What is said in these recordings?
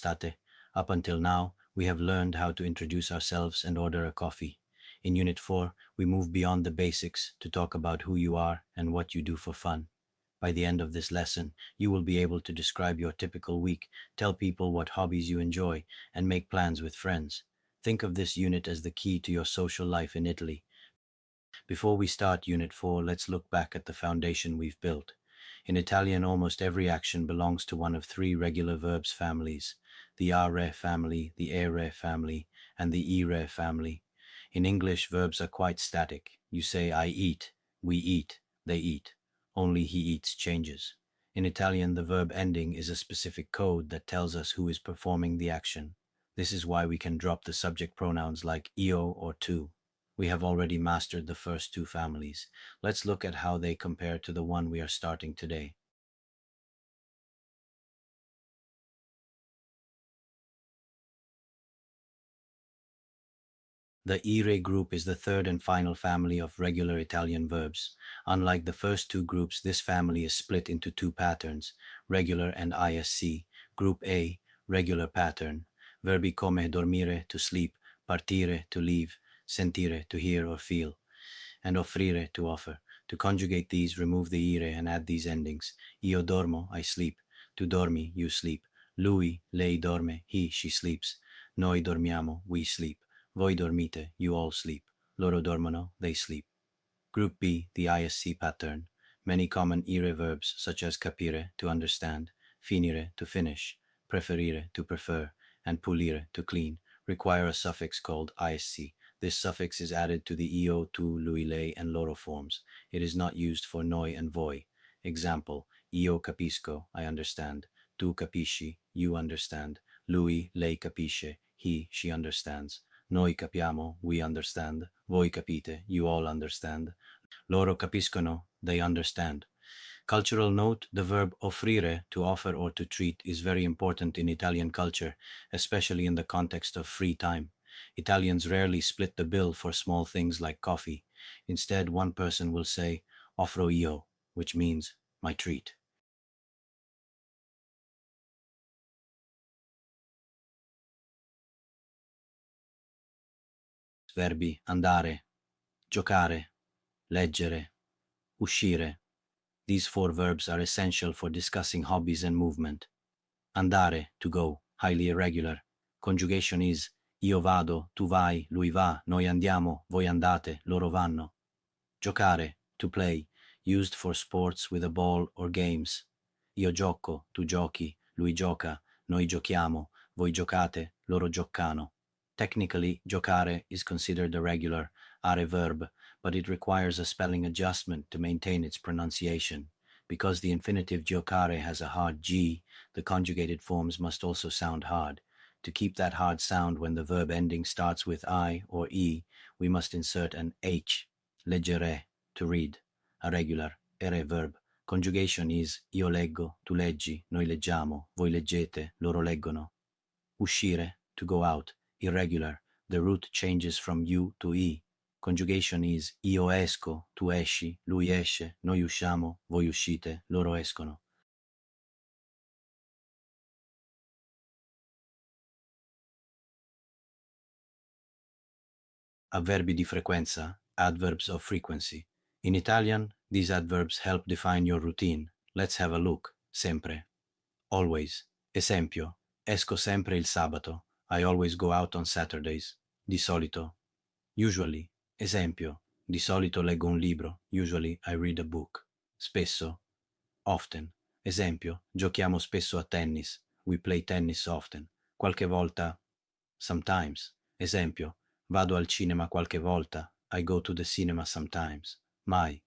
state? Up until now, we have learned how to introduce ourselves and order a coffee. In Unit 4, we move beyond the basics to talk about who you are and what you do for fun. By the end of this lesson, you will be able to describe your typical week, tell people what hobbies you enjoy, and make plans with friends. Think of this unit as the key to your social life in Italy. Before we start Unit 4, let's look back at the foundation we've built. In Italian, almost every action belongs to one of three regular verbs families: the are family, the ere family, and the ire family. In English, verbs are quite static. You say I eat, we eat, they eat. Only he eats changes. In Italian, the verb ending is a specific code that tells us who is performing the action. This is why we can drop the subject pronouns like io or tu. We have already mastered the first two families. Let's look at how they compare to the one we are starting today. The ire group is the third and final family of regular Italian verbs. Unlike the first two groups, this family is split into two patterns, regular and isc. Group A, regular pattern. Verbi come dormire, to sleep, partire, to leave, sentire, to hear or feel, and offrire, to offer. To conjugate these, remove the ire and add these endings. Io dormo, I sleep. Tu dormi, you sleep. Lui, lei dorme, he, she sleeps. Noi dormiamo, we sleep. Voi dormite, you all sleep. Loro dormono, they sleep. Group B, the ISC pattern. Many common ire verbs such as capire, to understand, finire, to finish, preferire, to prefer, and pulire, to clean, require a suffix called ISC. This suffix is added to the io, tu, lui, lei, and loro forms. It is not used for noi and voi. Example, io capisco, I understand. Tu capisci, you understand. Lui, lei capisce, he, she understands. Noi capiamo, we understand. Voi capite, you all understand. Loro capiscono, they understand. Cultural note: the verb offrire, to offer or to treat, is very important in Italian culture, especially in the context of free time. Italians rarely split the bill for small things like coffee. Instead, one person will say, offro io, which means my treat. Verbi andare, giocare, leggere, uscire. These four verbs are essential for discussing hobbies and movement. Andare, to go, highly irregular. Conjugation is io vado, tu vai, lui va, noi andiamo, voi andate, loro vanno. Giocare, to play, used for sports with a ball or games. Io gioco, tu giochi, lui gioca, noi giochiamo, voi giocate, loro giocano. Technically, giocare is considered a regular are verb, but it requires a spelling adjustment to maintain its pronunciation. Because the infinitive giocare has a hard G, the conjugated forms must also sound hard. To keep that hard sound when the verb ending starts with I or E, we must insert an H. Leggere, to read, a regular ere verb. Conjugation is io leggo, tu leggi, noi leggiamo, voi leggete, loro leggono. Uscire, to go out, irregular. The root changes from U to E. Conjugation is io esco, tu esci, lui esce, noi usciamo, voi uscite, loro escono. Avverbi di frequenza, adverbs of frequency. In Italian, these adverbs help define your routine. Let's have a look. Sempre. Always. Esempio. Esco sempre il sabato. I always go out on Saturdays. Di solito. Usually. Esempio. Di solito leggo un libro. Usually I read a book. Spesso. Often. Esempio. Giochiamo spesso a tennis. We play tennis often. Qualche volta. Sometimes. Esempio. Vado al cinema qualche volta. I go to the cinema sometimes. Mai.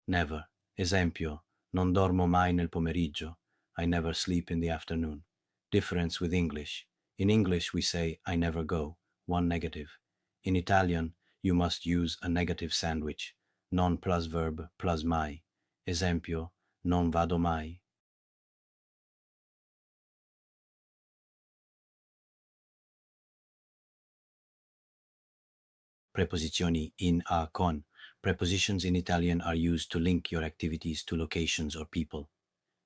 Never. Esempio. Non dormo mai nel pomeriggio. I never sleep in the afternoon. Difference with English. In English we say I never go. One negative. In Italian, you must use a negative sandwich. Non plus verb plus mai. Esempio. Non vado mai. Preposizioni in, a, con. Prepositions in Italian are used to link your activities to locations or people.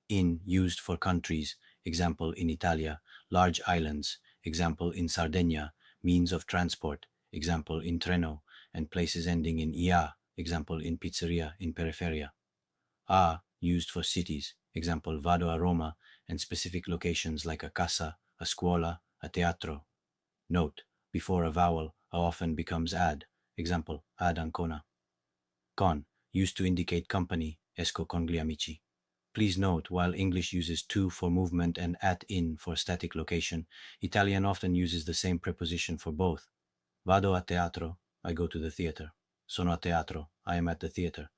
In, used for countries, example in Italia, large islands, example in Sardinia, means of transport, example in treno, and places ending in ia, example in pizzeria in periferia. A, used for cities, example vado a Roma, and specific locations like a casa, a scuola, a teatro. Note, before a vowel, a often becomes ad, example ad Ancona. Con, used to indicate company, esco con gli amici. Please note, while English uses to for movement and at in for static location, Italian often uses the same preposition for both. Vado a teatro, I go to the theater. Sono a teatro, I am at the theater.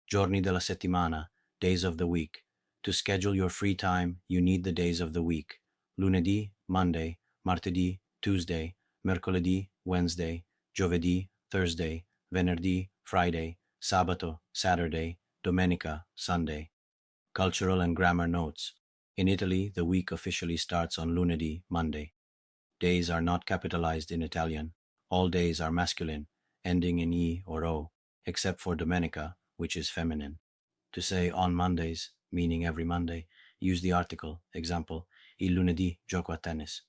Giorni della settimana, days of the week. To schedule your free time, you need the days of the week. Lunedì, Monday, martedì, Tuesday, mercoledì, Wednesday, giovedì, Thursday, venerdì, Friday, sabato, Saturday, domenica, Sunday. Cultural and grammar notes. In Italy, the week officially starts on lunedì, Monday. Days are not capitalized in Italian. All days are masculine, ending in E or O, except for domenica, which is feminine. To say on Mondays, meaning every Monday, use the article, example, il lunedì gioco a tennis.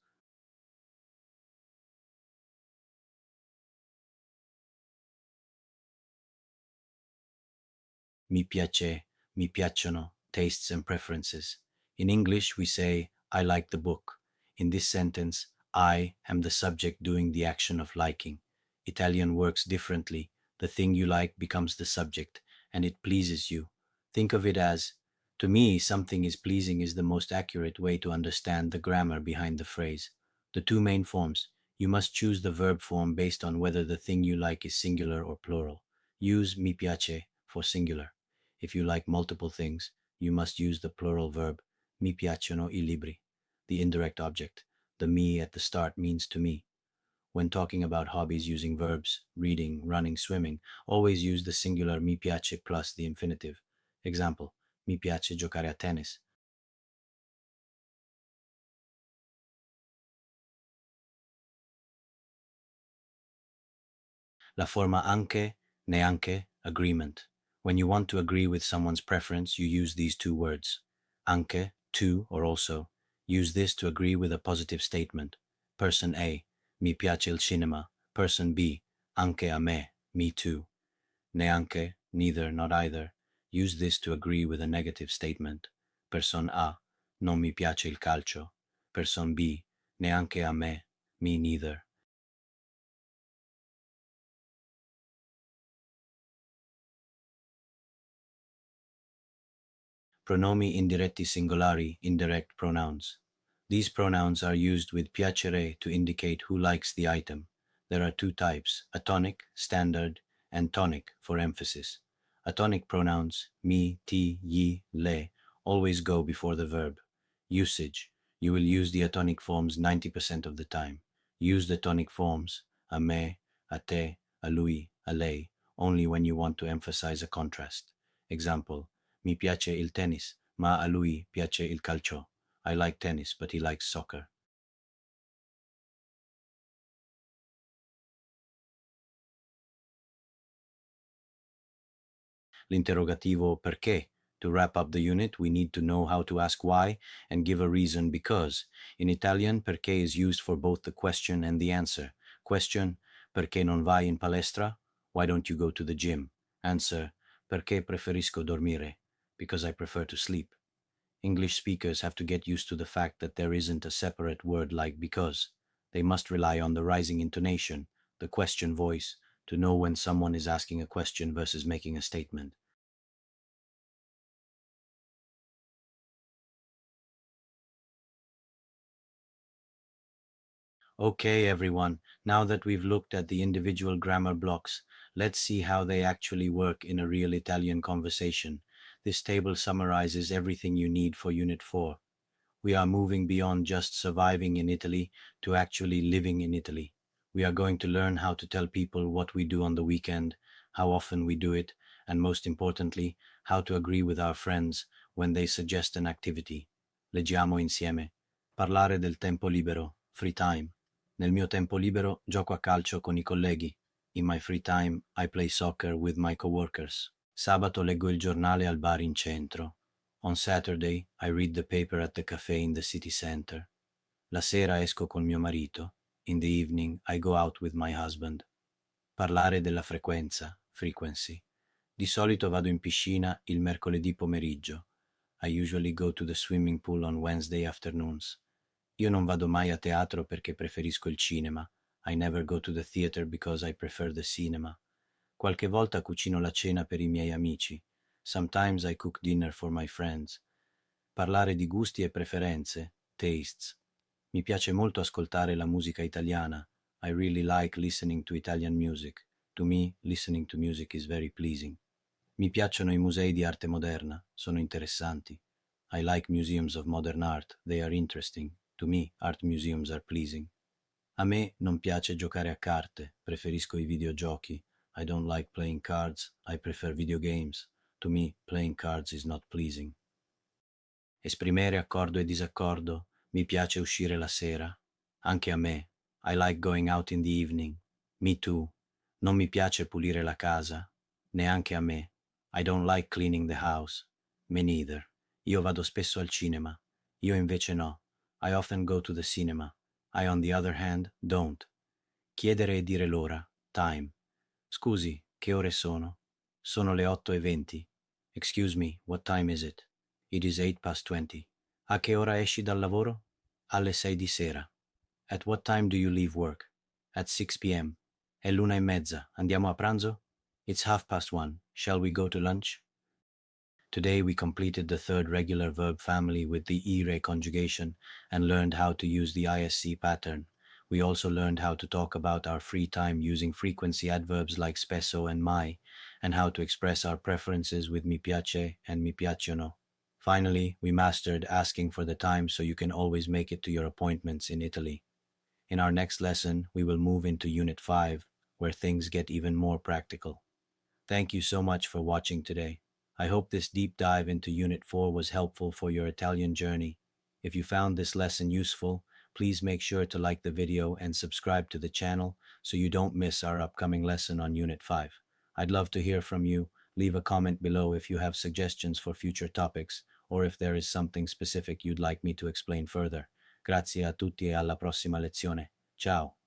Mi piace, mi piacciono, tastes and preferences. In English, we say, I like the book. In this sentence, I am the subject doing the action of liking. Italian works differently. The thing you like becomes the subject, and it pleases you. Think of it as, to me, something is pleasing is the most accurate way to understand the grammar behind the phrase. The two main forms. You must choose the verb form based on whether the thing you like is singular or plural. Use mi piace for singular. If you like multiple things, you must use the plural verb mi piacciono I libri, the indirect object. The me at the start means to me. When talking about hobbies using verbs, reading, running, swimming, always use the singular mi piace plus the infinitive. Example, mi piace giocare a tennis. La forma anche, neanche, agreement. When you want to agree with someone's preference, you use these two words. Anche, to or also. Use this to agree with a positive statement. Person A, mi piace il cinema. Person B, anche a me, me too. Neanche, neither, not either. Use this to agree with a negative statement. Person A, non mi piace il calcio. Person B, neanche a me, me neither. Pronomi indiretti singolari, indirect pronouns. These pronouns are used with piacere to indicate who likes the item. There are two types, atonic, standard, and tonic for emphasis. Atonic pronouns, mi, ti, yi, le, always go before the verb. Usage. You will use the atonic forms 90% of the time. Use the tonic forms, a me, a te, a lui, a lei, only when you want to emphasize a contrast. Example, mi piace il tennis, ma a lui piace il calcio. I like tennis, but he likes soccer. L'interrogativo perché. To wrap up the unit, we need to know how to ask why and give a reason because. In Italian, perché is used for both the question and the answer. Question, perché non vai in palestra? Why don't you go to the gym? Answer, perché preferisco dormire? Because I prefer to sleep. English speakers have to get used to the fact that there isn't a separate word like because. They must rely on the rising intonation, the question voice, to know when someone is asking a question versus making a statement. Okay, everyone, now that we've looked at the individual grammar blocks, let's see how they actually work in a real Italian conversation. This table summarizes everything you need for Unit 4. We are moving beyond just surviving in Italy to actually living in Italy. We are going to learn how to tell people what we do on the weekend, how often we do it, and most importantly, how to agree with our friends when they suggest an activity. Leggiamo insieme. Parlare del tempo libero, free time. Nel mio tempo libero gioco a calcio con I colleghi. In my free time, I play soccer with my coworkers. Sabato leggo il giornale al bar in centro. On Saturday, I read the paper at the cafe in the city center. La sera esco con mio marito. In the evening, I go out with my husband. Parlare della frequenza, frequency. Di solito vado in piscina il mercoledì pomeriggio. I usually go to the swimming pool on Wednesday afternoons. Io non vado mai a teatro perché preferisco il cinema. I never go to the theater because I prefer the cinema. Qualche volta cucino la cena per i miei amici. Sometimes I cook dinner for my friends. Parlare di gusti e preferenze, tastes. Mi piace molto ascoltare la musica italiana. I really like listening to Italian music. To me, listening to music is very pleasing. Mi piacciono i musei di arte moderna, sono interessanti. I like museums of modern art, they are interesting. To me, art museums are pleasing. A me non piace giocare a carte, preferisco i videogiochi. I don't like playing cards, I prefer video games. To me, playing cards is not pleasing. Esprimere accordo e disaccordo, mi piace uscire la sera. Anche a me. I like going out in the evening. Me too. Non mi piace pulire la casa. Neanche a me. I don't like cleaning the house. Me neither. Io vado spesso al cinema. Io invece no. I often go to the cinema. I, on the other hand, don't. Chiedere e dire l'ora. Time. Scusi, che ore sono? Sono le 8:20. Excuse me, what time is it? It is 20:08. A che ora esci dal lavoro? Alle 6 di sera. At what time do you leave work? At 6 p.m. È l'1:30. Andiamo a pranzo? It's 1:30. Shall we go to lunch? Today we completed the third regular verb family with the ire conjugation and learned how to use the ISC pattern. We also learned how to talk about our free time using frequency adverbs like spesso and mai, and how to express our preferences with mi piace and mi piacciono. Finally, we mastered asking for the time so you can always make it to your appointments in Italy. In our next lesson, we will move into Unit 5, where things get even more practical. Thank you so much for watching today. I hope this deep dive into Unit 4 was helpful for your Italian journey. If you found this lesson useful, please make sure to like the video and subscribe to the channel so you don't miss our upcoming lesson on Unit 5. I'd love to hear from you. Leave a comment below if you have suggestions for future topics or if there is something specific you'd like me to explain further. Grazie a tutti e alla prossima lezione. Ciao!